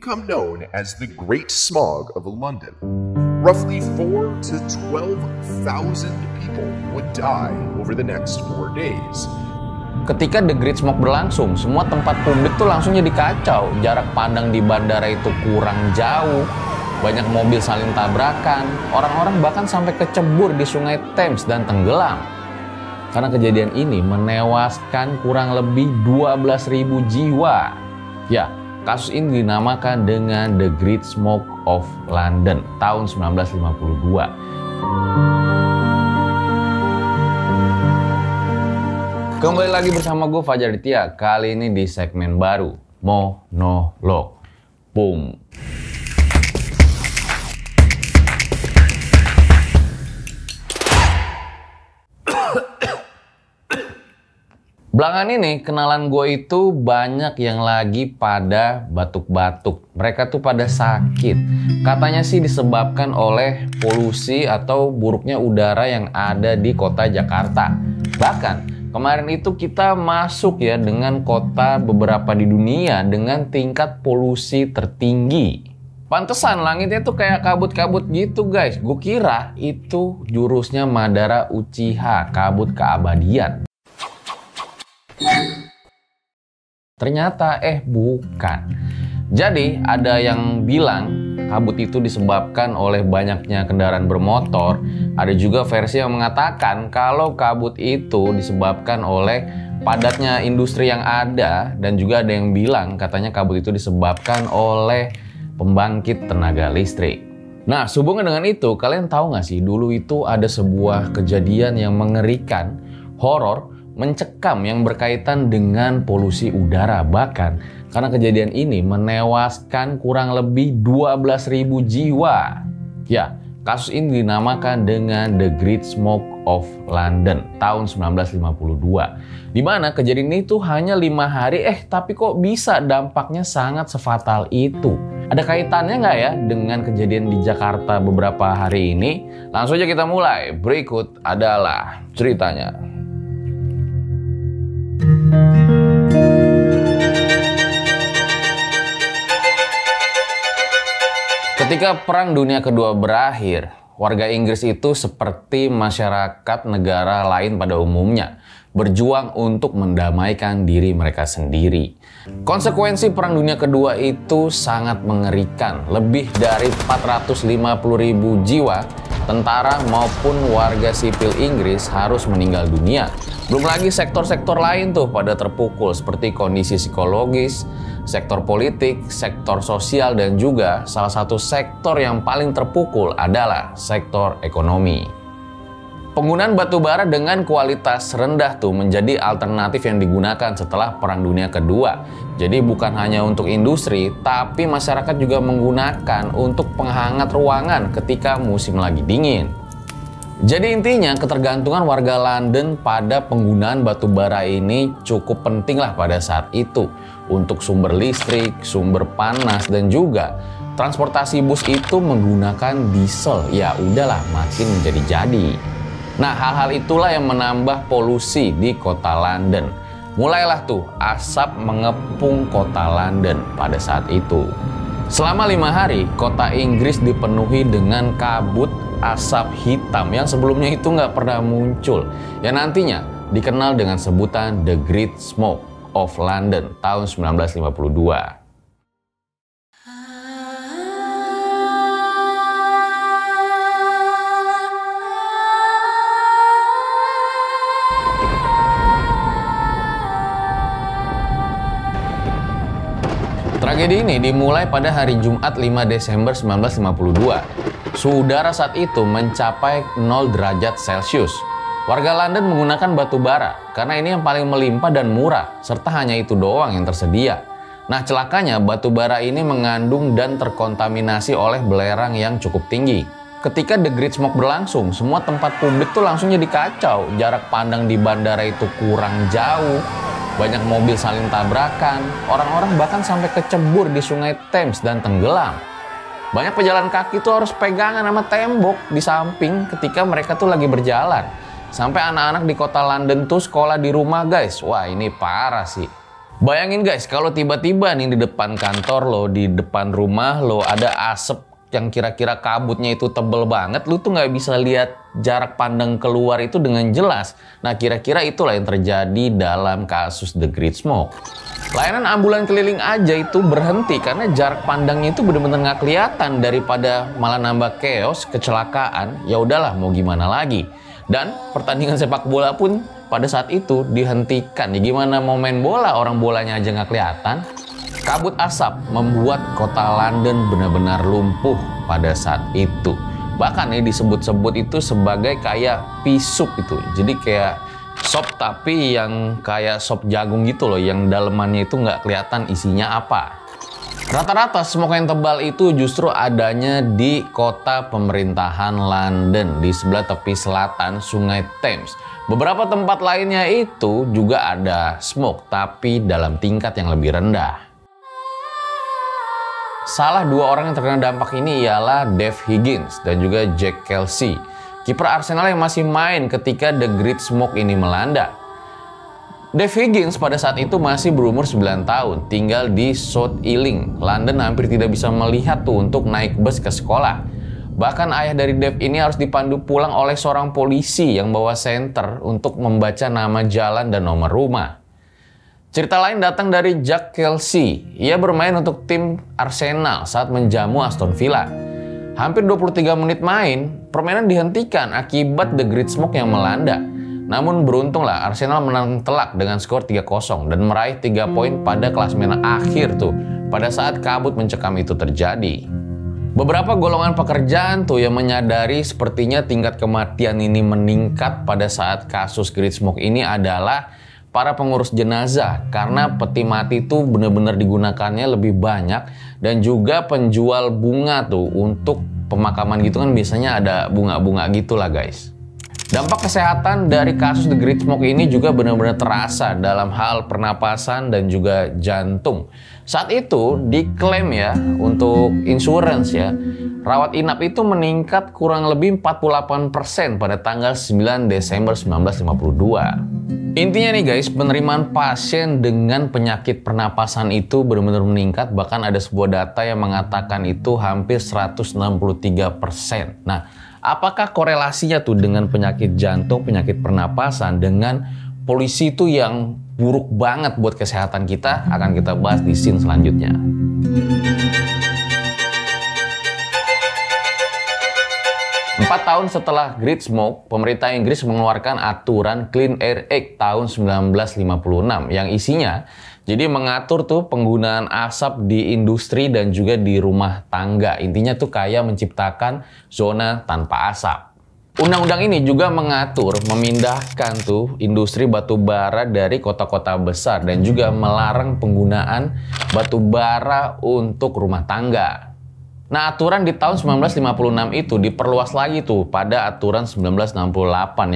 become known as the Great Smog of London. Roughly 4 to 12,000 people would die over the next 4 days. Ketika The Great Smoke berlangsung, semua tempat publik tuh langsung jadi kacau. Jarak pandang di bandara itu kurang jauh, banyak mobil saling tabrakan, orang-orang bahkan sampai kecebur di sungai Thames dan tenggelam. Karena kejadian ini menewaskan kurang lebih 12.000 jiwa. Ya, kasus ini dinamakan dengan The Great Smoke of London tahun 1952. Kembali lagi bersama gue Fajar Aditya, kali ini di segmen baru, Monolog. Boom. Belakangan ini kenalan gue itu banyak yang lagi pada batuk-batuk. Mereka tuh pada sakit. Katanya sih disebabkan oleh polusi atau buruknya udara yang ada di kota Jakarta. Bahkan kemarin itu kita masuk ya dengan kota beberapa di dunia dengan tingkat polusi tertinggi. Pantesan langitnya tuh kayak kabut-kabut gitu guys. Gue kira itu jurusnya Madara Uchiha, kabut keabadian. Ternyata bukan. Jadi ada yang bilang kabut itu disebabkan oleh banyaknya kendaraan bermotor. Ada juga versi yang mengatakan kalau kabut itu disebabkan oleh padatnya industri yang ada. Dan juga ada yang bilang katanya kabut itu disebabkan oleh pembangkit tenaga listrik. Nah, sehubungan dengan itu, kalian tahu nggak sih dulu itu ada sebuah kejadian yang mengerikan, horor, mencekam yang berkaitan dengan polusi udara. Bahkan karena kejadian ini menewaskan kurang lebih 12.000 jiwa. Ya, kasus ini dinamakan dengan The Great Smoke of London tahun 1952. Di mana kejadian ini tuh hanya 5 hari, tapi kok bisa dampaknya sangat sefatal itu? Ada kaitannya nggak ya dengan kejadian di Jakarta beberapa hari ini? Langsung aja kita mulai. Berikut adalah ceritanya. Ketika Perang Dunia Kedua berakhir, warga Inggris itu seperti masyarakat negara lain pada umumnya, berjuang untuk mendamaikan diri mereka sendiri. Konsekuensi Perang Dunia Kedua itu sangat mengerikan. Lebih dari 450.000 jiwa, tentara maupun warga sipil Inggris harus meninggal dunia. Belum lagi sektor-sektor lain tuh pada terpukul seperti kondisi psikologis, sektor politik, sektor sosial, dan juga salah satu sektor yang paling terpukul adalah sektor ekonomi. Penggunaan batu bara dengan kualitas rendah tuh menjadi alternatif yang digunakan setelah Perang Dunia Kedua. Jadi bukan hanya untuk industri, tapi masyarakat juga menggunakan untuk penghangat ruangan ketika musim lagi dingin. Jadi intinya ketergantungan warga London pada penggunaan batu bara ini cukup penting lah pada saat itu. Untuk sumber listrik, sumber panas, dan juga transportasi bus itu menggunakan diesel. Ya udahlah, makin menjadi-jadi. Nah, hal-hal itulah yang menambah polusi di kota London. Mulailah tuh asap mengepung kota London pada saat itu. Selama 5 hari, kota Inggris dipenuhi dengan kabut asap hitam yang sebelumnya itu nggak pernah muncul. Yang nantinya dikenal dengan sebutan The Great Smoke of London tahun 1952. Tragedi ini dimulai pada hari Jumat 5 Desember 1952. Suhu udara saat itu mencapai 0 derajat Celcius. Warga London menggunakan batu bara karena ini yang paling melimpah dan murah, serta hanya itu doang yang tersedia. Nah, celakanya batu bara ini mengandung dan terkontaminasi oleh belerang yang cukup tinggi. Ketika The Great Smoke berlangsung, semua tempat publik tuh langsung jadi kacau. Jarak pandang di bandara itu kurang jauh. Banyak mobil saling tabrakan, orang-orang bahkan sampai kecebur di sungai Thames dan tenggelam. Banyak pejalan kaki tuh harus pegangan sama tembok di samping ketika mereka tuh lagi berjalan. Sampai anak-anak di kota London tuh sekolah di rumah guys. Wah, ini parah sih. Bayangin guys, kalau tiba-tiba nih di depan kantor lo, di depan rumah lo ada asap yang kira-kira kabutnya itu tebel banget, lu tuh nggak bisa lihat jarak pandang keluar itu dengan jelas. Nah, kira-kira itulah yang terjadi dalam kasus The Great Smoke. Layanan ambulan keliling aja itu berhenti karena jarak pandangnya itu bener-bener nggak kelihatan, daripada malah nambah chaos, kecelakaan. Ya udahlah, mau gimana lagi. Dan pertandingan sepak bola pun pada saat itu dihentikan. Ya gimana mau main bola, orang bolanya aja nggak kelihatan. Kabut asap membuat kota London benar-benar lumpuh pada saat itu. Bahkan ya disebut-sebut itu sebagai kayak pea soup itu. Jadi kayak sop tapi yang kayak sop jagung gitu loh, yang dalemannya itu nggak kelihatan isinya apa. Rata-rata smoke yang tebal itu justru adanya di kota pemerintahan London, di sebelah tepi selatan Sungai Thames. Beberapa tempat lainnya itu juga ada smoke, tapi dalam tingkat yang lebih rendah. Salah dua orang yang terkena dampak ini ialah Dave Higgins dan juga Jack Kelsey, kiper Arsenal yang masih main ketika The Great Smoke ini melanda. Dave Higgins pada saat itu masih berumur 9 tahun, tinggal di South Ealing, London, hampir tidak bisa melihat tuh untuk naik bus ke sekolah. Bahkan ayah dari Dave ini harus dipandu pulang oleh seorang polisi yang bawa senter untuk membaca nama jalan dan nomor rumah. Cerita lain datang dari Jack Kelsey. Ia bermain untuk tim Arsenal saat menjamu Aston Villa. Hampir 23 menit main, permainan dihentikan akibat The Great Smoke yang melanda. Namun beruntunglah Arsenal menang telak dengan skor 3-0 dan meraih 3 poin pada klasemen akhir tuh pada saat kabut mencekam itu terjadi. Beberapa golongan pekerjaan tuh yang menyadari sepertinya tingkat kematian ini meningkat pada saat kasus Great Smoke ini adalah para pengurus jenazah, karena peti mati itu benar-benar digunakannya lebih banyak, dan juga penjual bunga tuh untuk pemakaman gitu kan biasanya ada bunga-bunga gitulah guys. Dampak kesehatan dari kasus The Great Smoke ini juga benar-benar terasa dalam hal pernapasan dan juga jantung. Saat itu diklaim ya untuk insurance ya, rawat inap itu meningkat kurang lebih 48% pada tanggal 9 Desember 1952. Intinya nih guys, penerimaan pasien dengan penyakit pernapasan itu benar-benar meningkat. Bahkan ada sebuah data yang mengatakan itu hampir 163%. Nah, apakah korelasinya tuh dengan penyakit jantung, penyakit pernapasan dengan polusi itu yang buruk banget buat kesehatan kita? Akan kita bahas di scene selanjutnya. 4 tahun setelah Great Smoke, pemerintah Inggris mengeluarkan aturan Clean Air Act tahun 1956 yang isinya jadi mengatur tuh penggunaan asap di industri dan juga di rumah tangga. Intinya tuh kayak menciptakan zona tanpa asap. Undang-undang ini juga mengatur memindahkan tuh industri batu bara dari kota-kota besar dan juga melarang penggunaan batu bara untuk rumah tangga. Nah, aturan di tahun 1956 itu diperluas lagi tuh pada aturan 1968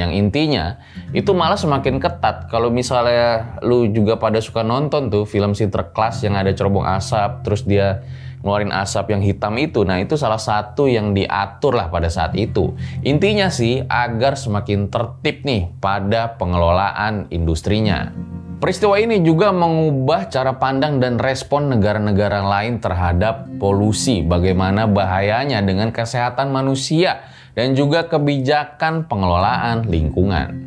yang intinya itu malah semakin ketat. Kalau misalnya lu juga pada suka nonton tuh film Sinterklas yang ada cerobong asap, terus dia ngeluarin asap yang hitam itu, nah itu salah satu yang diatur lah pada saat itu. Intinya sih agar semakin tertib nih pada pengelolaan industrinya. Peristiwa ini juga mengubah cara pandang dan respon negara-negara lain terhadap polusi, bagaimana bahayanya dengan kesehatan manusia dan juga kebijakan pengelolaan lingkungan.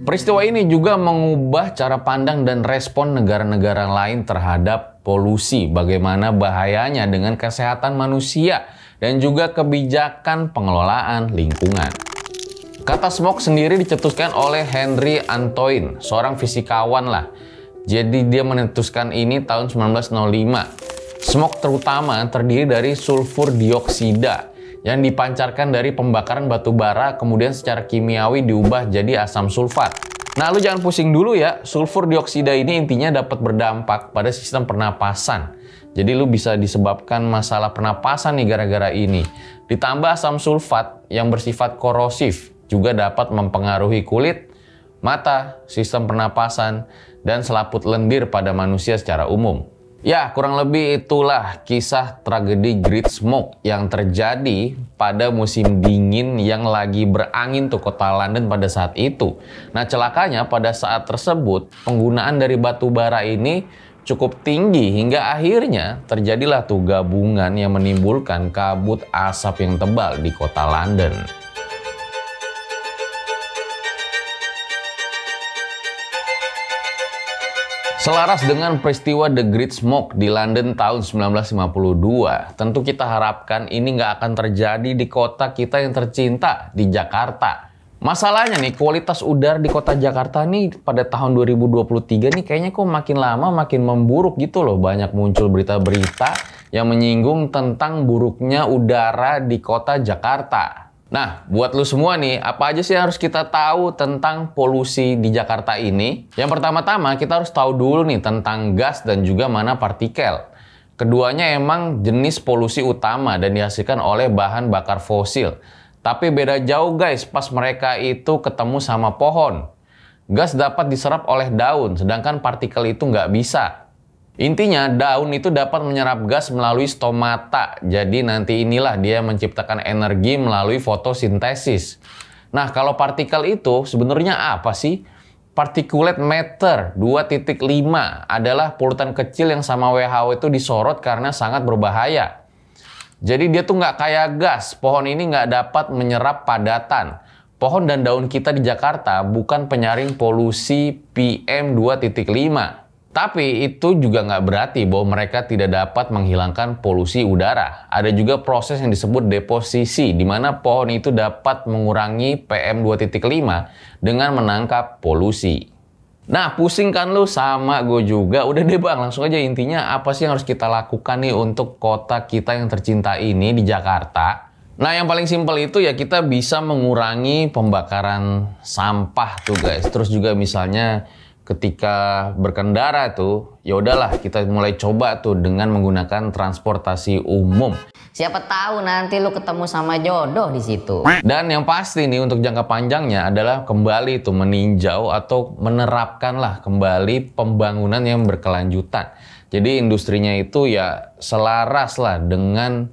Peristiwa ini juga mengubah cara pandang dan respon negara-negara lain terhadap polusi, bagaimana bahayanya dengan kesehatan manusia dan juga kebijakan pengelolaan lingkungan. Kata smoke sendiri dicetuskan oleh Henry Antoine, seorang fisikawan lah. Jadi dia mencetuskan ini tahun 1905. Smoke terutama terdiri dari sulfur dioksida yang dipancarkan dari pembakaran batu bara, kemudian secara kimiawi diubah jadi asam sulfat. Nah, lu jangan pusing dulu ya, sulfur dioksida ini intinya dapat berdampak pada sistem pernapasan. Jadi lu bisa disebabkan masalah pernapasan nih gara-gara ini. Ditambah asam sulfat yang bersifat korosif juga dapat mempengaruhi kulit, mata, sistem pernapasan, dan selaput lendir pada manusia secara umum. Ya, kurang lebih itulah kisah tragedi Great Smoke yang terjadi pada musim dingin yang lagi berangin tuh kota London pada saat itu. Nah, celakanya pada saat tersebut penggunaan dari batu bara ini cukup tinggi hingga akhirnya terjadilah tuh gabungan yang menimbulkan kabut asap yang tebal di kota London. Selaras dengan peristiwa The Great Smoke di London tahun 1952, tentu kita harapkan ini nggak akan terjadi di kota kita yang tercinta, di Jakarta. Masalahnya nih, kualitas udara di kota Jakarta nih pada tahun 2023 nih kayaknya kok makin lama makin memburuk gitu loh. Banyak muncul berita-berita yang menyinggung tentang buruknya udara di kota Jakarta. Nah, buat lu semua nih, apa aja sih yang harus kita tahu tentang polusi di Jakarta ini? Yang pertama-tama, kita harus tahu dulu nih tentang gas dan juga mana partikel. Keduanya emang jenis polusi utama dan dihasilkan oleh bahan bakar fosil. Tapi beda jauh guys, pas mereka itu ketemu sama pohon. Gas dapat diserap oleh daun, sedangkan partikel itu nggak bisa. Intinya, daun itu dapat menyerap gas melalui stomata. Jadi nanti inilah dia menciptakan energi melalui fotosintesis. Nah, kalau partikel itu sebenarnya apa sih? Particulate matter 2.5 adalah polutan kecil yang sama WHO itu disorot karena sangat berbahaya. Jadi dia tuh nggak kayak gas. Pohon ini nggak dapat menyerap padatan. Pohon dan daun kita di Jakarta bukan penyaring polusi PM 2.5. Tapi itu juga nggak berarti bahwa mereka tidak dapat menghilangkan polusi udara. Ada juga proses yang disebut deposisi, di mana pohon itu dapat mengurangi PM 2.5 dengan menangkap polusi. Nah, pusing kan lu? Sama gue juga. Udah deh bang, langsung aja intinya apa sih yang harus kita lakukan nih untuk kota kita yang tercinta ini di Jakarta? Nah, yang paling simpel itu ya kita bisa mengurangi pembakaran sampah tuh guys. Terus juga misalnya ketika berkendara tuh, ya udahlah kita mulai coba tuh dengan menggunakan transportasi umum. Siapa tahu nanti lu ketemu sama jodoh di situ. Dan yang pasti nih untuk jangka panjangnya adalah kembali tuh meninjau atau menerapkanlah kembali pembangunan yang berkelanjutan. Jadi industrinya itu ya selaras lah dengan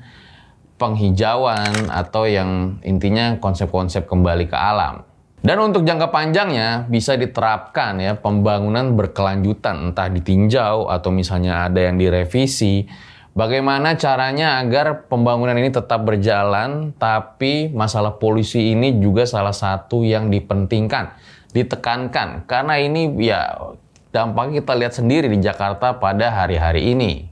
penghijauan atau yang intinya konsep-konsep kembali ke alam. Dan untuk jangka panjangnya bisa diterapkan ya pembangunan berkelanjutan, entah ditinjau atau misalnya ada yang direvisi. Bagaimana caranya agar pembangunan ini tetap berjalan, tapi masalah polusi ini juga salah satu yang dipentingkan, ditekankan. Karena ini ya dampaknya kita lihat sendiri di Jakarta pada hari-hari ini.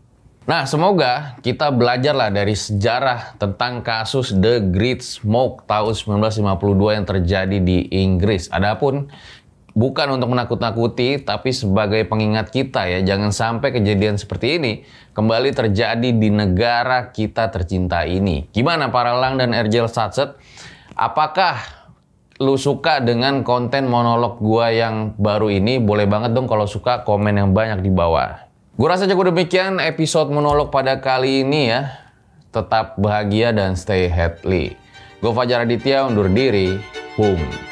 Nah, semoga kita belajarlah dari sejarah tentang kasus The Great Smoke tahun 1952 yang terjadi di Inggris. Adapun bukan untuk menakut-nakuti, tapi sebagai pengingat kita ya, jangan sampai kejadian seperti ini kembali terjadi di negara kita tercinta ini. Gimana para Lang dan Erjel Satset? Apakah lu suka dengan konten monolog gua yang baru ini? Boleh banget dong kalau suka komen yang banyak di bawah. Gue rasa cukup demikian episode monolog pada kali ini ya. Tetap bahagia dan stay healthy. Gue Fajar Aditya undur diri. Boom.